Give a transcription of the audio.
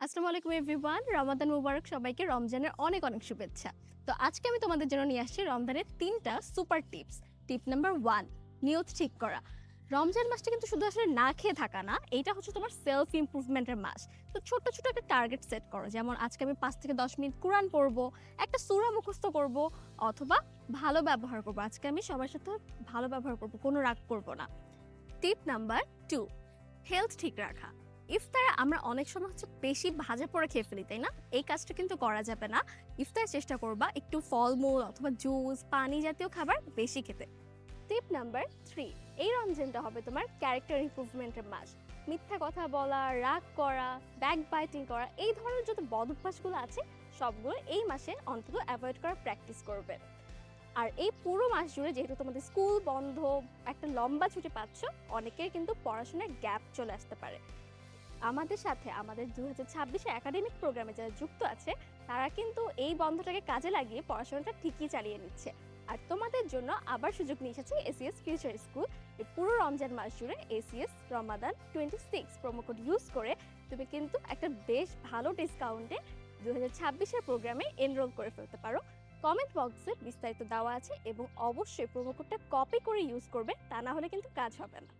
আসসালামু আলাইকুম এভরিওয়ান। রমাদান মুবারক সবাইকে, রমজানের অনেক অনেক শুভেচ্ছা। তো আজকে আমি তোমাদের জন্য নিয়ে আসছি রমজানের 3টা সুপার টিপস। টিপ নাম্বার 1, নিয়ত ঠিক করা। রমজান মাসটা কিন্তু শুধু আসলে না খেয়ে থাকা না, এইটা হচ্ছে তোমার সেলফ ইমপ্রুভমেন্টের মাস। তো ছোট ছোট একটা টার্গেট সেট করো, যেমন আজকে আমি 5 থেকে 10 মিনিট কোরআন পড়বো, একটা সূরা মুখস্থ করব, অথবা ভালো ব্যবহার করবো। আজকে আমি সবার সাথে ভালো ব্যবহার করবো, কোনো রাগ করবো না। টিপ নাম্বার 2, হেলথ ঠিক রাখা। ইফতারে আমরা অনেক সময় হচ্ছে বেশি ভাজা পোড়া খেয়ে ফেলি, তাই না? এই কাজটা কিন্তু করা যাবে না। ইফতারে চেষ্টা করবা একটু ফলমূল অথবা জুস, পানি জাতীয় খাবার বেশি খেতে। টিপ নাম্বার 3, এই রমজানটা হবে তোমার ক্যারেক্টার ইমপ্রুভমেন্টের মাস। মিথ্যা কথা বলা, রাগ করা, ব্যাক বাইটিং করা, এই ধরনের যত বদ অভ্যাসগুলো আছে সবগুলো এই মাসে অন্তত অ্যাভয়েড করার প্র্যাকটিস করবে। আর এই পুরো মাস জুড়ে যেহেতু তোমাদের স্কুল বন্ধ, একটা লম্বা ছুটি পাচ্ছ, অনেকের কিন্তু পড়াশোনার গ্যাপ চলে আসতে পারে। আমাদের সাথে আমাদের 2026 একাডেমিক প্রোগ্রামে যারা যুক্ত আছে, তারা কিন্তু এই বন্ধটাকে কাজে লাগিয়ে পড়াশোনাটা ঠিকই চালিয়ে নিচ্ছে। আর তোমাদের জন্য আবার সুযোগ নিয়ে এসেছে এসিএস ফিউচার স্কুল। এই পুরো রমজান মাস জুড়ে এসিএস রমাদান 26 প্রোমো কোড ইউজ করে তুমি কিন্তু একটা বেশ ভালো ডিসকাউন্টে 2026 প্রোগ্রামে এনরোল করে ফেলতে পারো। কমেন্ট বক্সে বিস্তারিত দেওয়া আছে, এবং অবশ্যই প্রোমো কোডটা কপি করে ইউজ করবে, তা না হলে কিন্তু কাজ হবে না।